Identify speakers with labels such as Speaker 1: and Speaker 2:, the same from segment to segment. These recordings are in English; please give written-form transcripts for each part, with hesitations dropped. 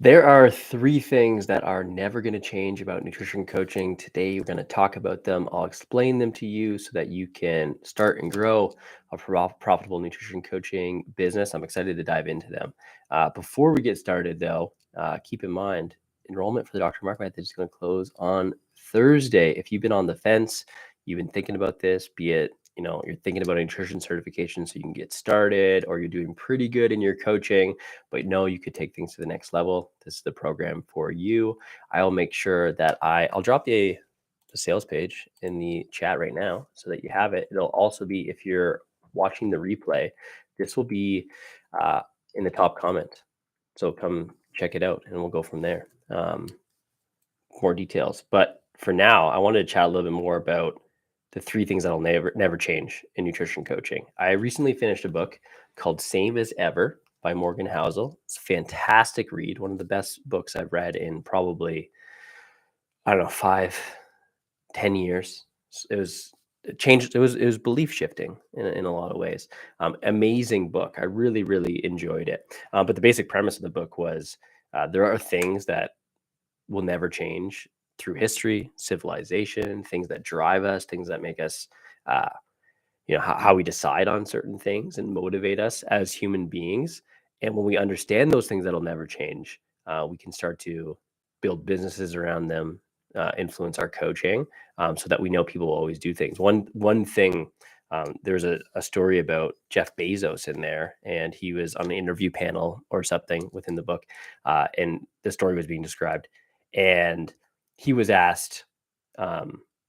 Speaker 1: There are three things that are never going to change about nutrition coaching. Today, we're going to talk about them. I'll explain them to you so that you can start and grow a profitable nutrition coaching business. I'm excited to dive into them. Before we get started, though, keep in mind enrollment for the Dr. Mark Method is going to close on Thursday. If you've been on the fence, you've been thinking about this, be it you're thinking about a nutrition certification so you can get started, or you're doing pretty good in your coaching but no, you could take things to the next level. This is the program for you. I'll make sure that I'll drop the sales page in the chat right now so that you have it. It'll also be, if you're watching the replay, this will be uh, in the top comment. So come check it out and we'll go from there. More details. But for now, I wanted to chat a little bit more about the three things that'll never change in nutrition coaching. I recently finished a book called Same as Ever by Morgan Housel. It's a fantastic read, one of the best books I've read in probably, I don't know, 5-10 years. It changed. It was belief shifting in a lot of ways. Amazing book. I really enjoyed it. But the basic premise of the book was there are things that will never change through history, civilization, things that drive us, things that make us, uh, how we decide on certain things and motivate us as human beings. And when we understand those things that'll never change, we can start to build businesses around them, influence our coaching, so that we know people will always do things. One thing. There's a story about Jeff Bezos in there, and he was on an interview panel or something within the book, and the story was being described, and he was asked,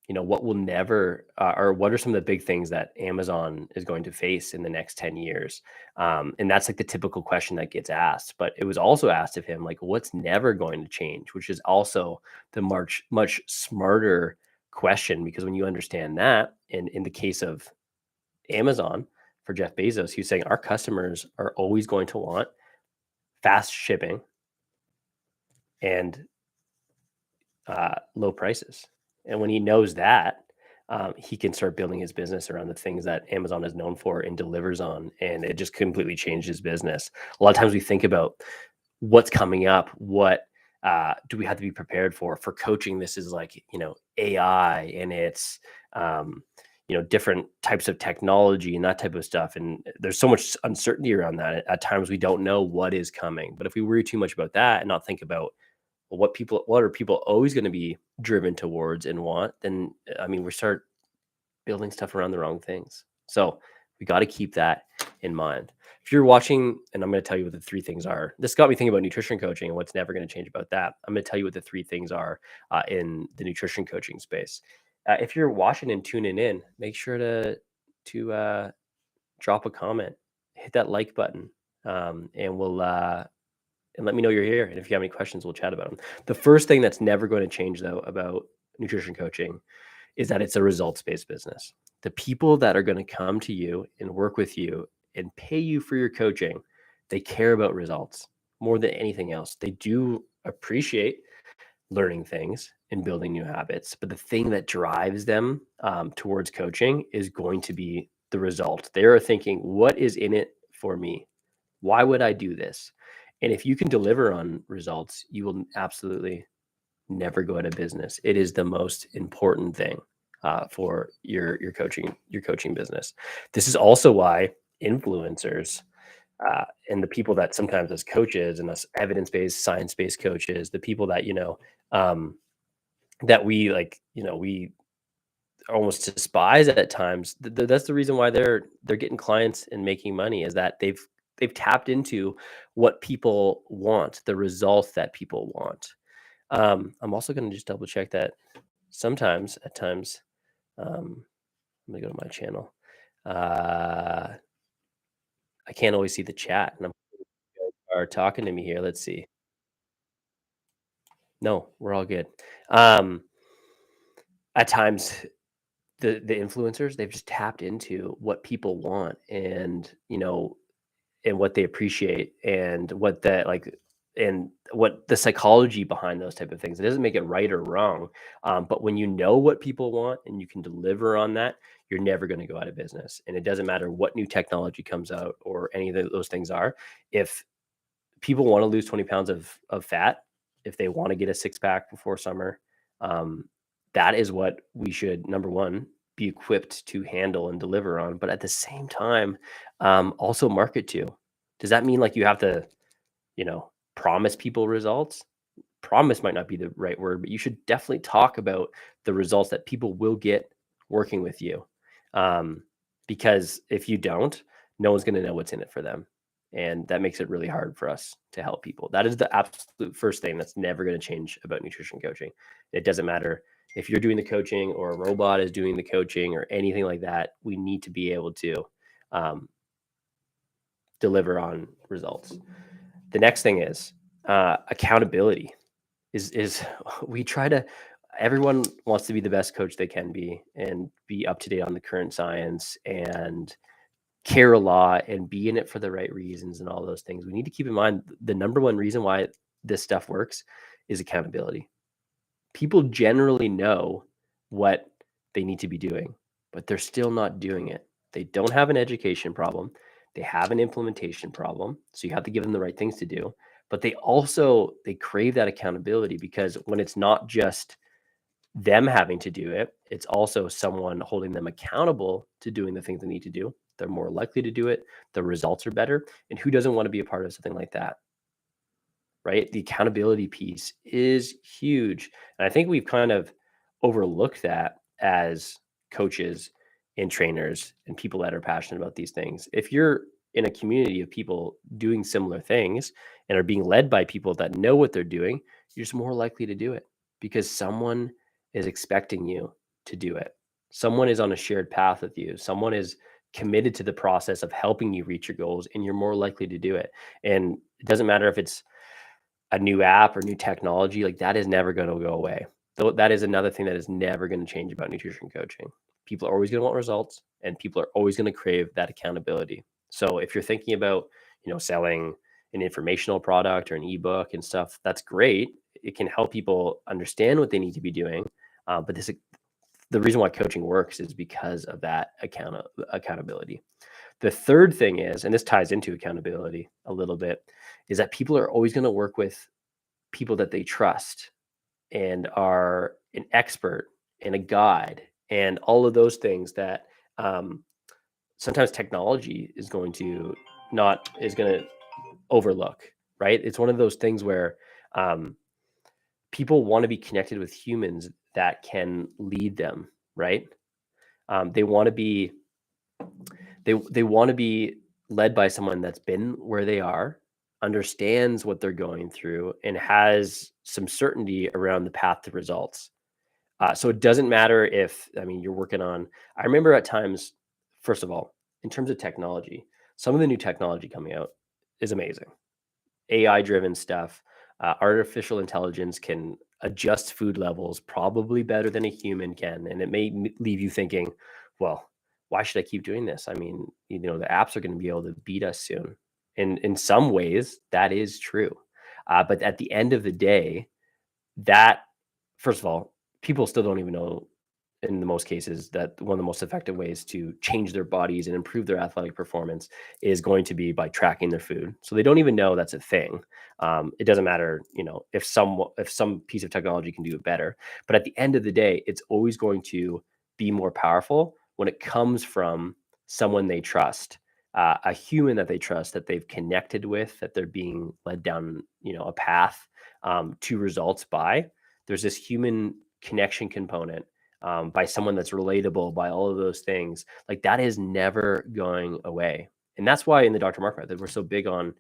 Speaker 1: what will never, or what are some of the big things that Amazon is going to face in the next 10 years? And that's like the typical question that gets asked. But it was also asked of him, like, what's never going to change, which is also the much smarter question, because when you understand that, and in the case of Amazon for Jeff Bezos, he was saying our customers are always going to want fast shipping and low prices. And when he knows that, he can start building his business around the things that Amazon is known for and delivers on. And it just completely changed his business. A lot of times we think about what's coming up, what do we have to be prepared for coaching. This is like, AI, and it's, different types of technology and that type of stuff. And there's so much uncertainty around that. At times we don't know what is coming. But if we worry too much about that and not think about what are people always going to be driven towards and want, then we start building stuff around the wrong things. So we got to keep that in mind. If you're watching, and I'm going to tell you what the three things are. This got me thinking about nutrition coaching and what's never going to change about that. I'm going to tell you what the three things are in the nutrition coaching space. If you're watching and tuning in, make sure to drop a comment, hit that like button, and we'll and let me know you're here. And if you have any questions, we'll chat about them. The first thing that's never going to change, though, about nutrition coaching is that it's a results-based business. The people that are going to come to you and work with you and pay you for your coaching, they care about results more than anything else. They do appreciate learning things and building new habits, but the thing that drives them towards coaching is going to be the result. They are thinking, what is in it for me? Why would I do this? And if you can deliver on results, you will absolutely never go out of business. It is the most important thing for your coaching business. This is also why influencers and the people that sometimes as coaches and us evidence-based, science-based coaches, the people that um, that we like, we almost despise at times. That's the reason why they're getting clients and making money, is that they've tapped into what people want, the results that people want. I'm also going to just double check that at times, let me go to my channel. I can't always see the chat, and are talking to me here. Let's see. No, we're all good. Um, at times, the influencers, they've just tapped into what people want, and and what they appreciate, and what that like, and what the psychology behind those type of things. It doesn't make it right or wrong, but when you know what people want and you can deliver on that, you're never going to go out of business. And it doesn't matter what new technology comes out or any of those things are. If people want to lose 20 pounds of fat if they want to get a six pack before summer. That is what we should, number one, be equipped to handle and deliver on, but at the same time, also market to. Does that mean like you have to, promise people results? Promise might not be the right word, but you should definitely talk about the results that people will get working with you. Because if you don't, no one's going to know what's in it for them. And that makes it really hard for us to help people. That is the absolute first thing that's never going to change about nutrition coaching. It doesn't matter if you're doing the coaching or a robot is doing the coaching or anything like that. We need to be able to deliver on results. The next thing is accountability. Is we try to, everyone wants to be the best coach they can be and be up to date on the current science and care a lot and be in it for the right reasons and all those things. We need to keep in mind the number one reason why this stuff works is accountability. People generally know what they need to be doing, but they're still not doing it. They don't have an education problem. They have an implementation problem. So you have to give them the right things to do. But they crave that accountability, because when it's not just them having to do it, it's also someone holding them accountable to doing the things they need to do. They're more likely to do it. The results are better. And who doesn't want to be a part of something like that? Right? The accountability piece is huge. And I think we've kind of overlooked that as coaches and trainers and people that are passionate about these things. If you're in a community of people doing similar things and are being led by people that know what they're doing, you're just more likely to do it because someone is expecting you to do it. Someone is on a shared path with you. Someone is committed to the process of helping you reach your goals, and you're more likely to do it. And it doesn't matter if it's a new app or new technology, like that is never going to go away. Though that is another thing that is never going to change about nutrition coaching. People are always going to want results, and people are always going to crave that accountability. So if you're thinking about, selling an informational product or an ebook and stuff, that's great. It can help people understand what they need to be doing. But the reason why coaching works is because of that accountability. The third thing is, and this ties into accountability a little bit, is that people are always going to work with people that they trust and are an expert and a guide and all of those things that sometimes technology is going to overlook, right? It's one of those things where people want to be connected with humans that can lead them, right? They want to be led by someone that's been where they are, understands what they're going through, and has some certainty around the path to results. So it doesn't matter if, you're working on, I remember at times, first of all, in terms of technology, some of the new technology coming out is amazing. AI driven stuff, artificial intelligence can adjust food levels probably better than a human can. And it may leave you thinking, well, why should I keep doing this? The apps are going to be able to beat us soon. And in some ways, that is true. But at the end of the day, first of all, people still don't even know in the most cases that one of the most effective ways to change their bodies and improve their athletic performance is going to be by tracking their food. So they don't even know that's a thing. It doesn't matter, if some piece of technology can do it better. But at the end of the day, it's always going to be more powerful when it comes from someone they trust, a human that they trust, that they've connected with, that they're being led down, a path to results by. There's this human connection component by someone that's relatable, by all of those things. Like that is never going away. And that's why in the Dr. Mark Method, we're so big on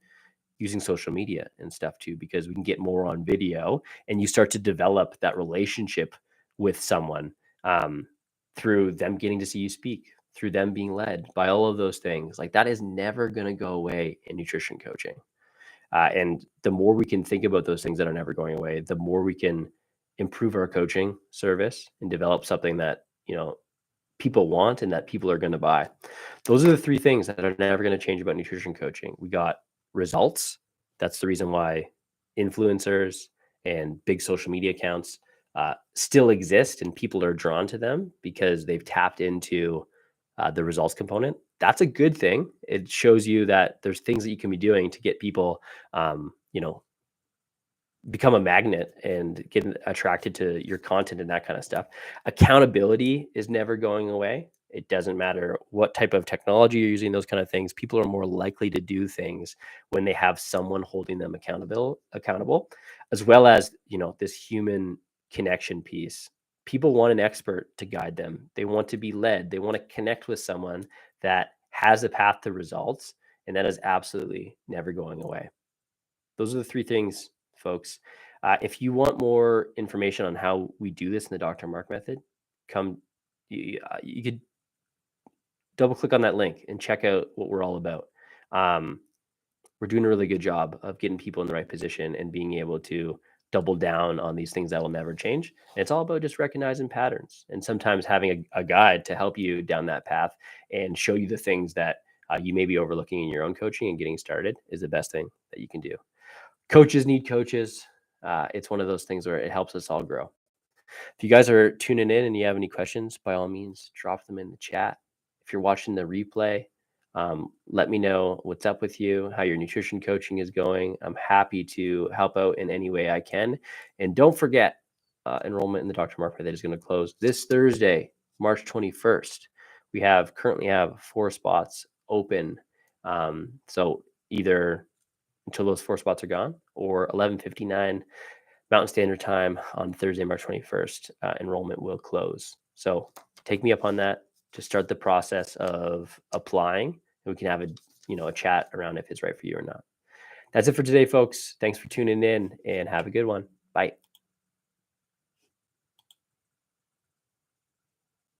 Speaker 1: using social media and stuff too, because we can get more on video and you start to develop that relationship with someone through them getting to see you speak, through them being led by all of those things. Like that is never going to go away in nutrition coaching. And the more we can think about those things that are never going away, the more we can improve our coaching service and develop something that, people want and that people are going to buy. Those are the three things that are never going to change about nutrition coaching. We got results. That's the reason why influencers and big social media accounts still exist and people are drawn to them because they've tapped into the results component. That's a good thing. It shows you that there's things that you can be doing to get people you know, become a magnet and get attracted to your content and that kind of stuff. Accountability is never going away. It doesn't matter what type of technology you're using, those kind of things. People are more likely to do things when they have someone holding them accountable, as well as, this human connection piece. People want an expert to guide them. They want to be led. They want to connect with someone that has a path to results, and that is absolutely never going away. Those are the three things, folks. If you want more information on how we do this in the Dr. Mark method, come. You could double click on that link and check out what we're all about. We're doing a really good job of getting people in the right position and being able to double down on these things that will never change. And it's all about just recognizing patterns and sometimes having a guide to help you down that path and show you the things that you may be overlooking in your own coaching, and getting started is the best thing that you can do. Coaches need coaches. It's one of those things where it helps us all grow. If you guys are tuning in and you have any questions, by all means, drop them in the chat. If you're watching the replay, let me know what's up with you, how your nutrition coaching is going. I'm happy to help out in any way I can. And don't forget, enrollment in the Dr. Mark Method is going to close this Thursday, March 21st. We currently have 4 spots open. So either until those 4 spots are gone, or 11:59 Mountain Standard Time on Thursday, March 21st, enrollment will close. So take me up on that to start the process of applying, and we can have a chat around if it's right for you or not. That's it for today, folks. Thanks for tuning in, and have a good one. Bye.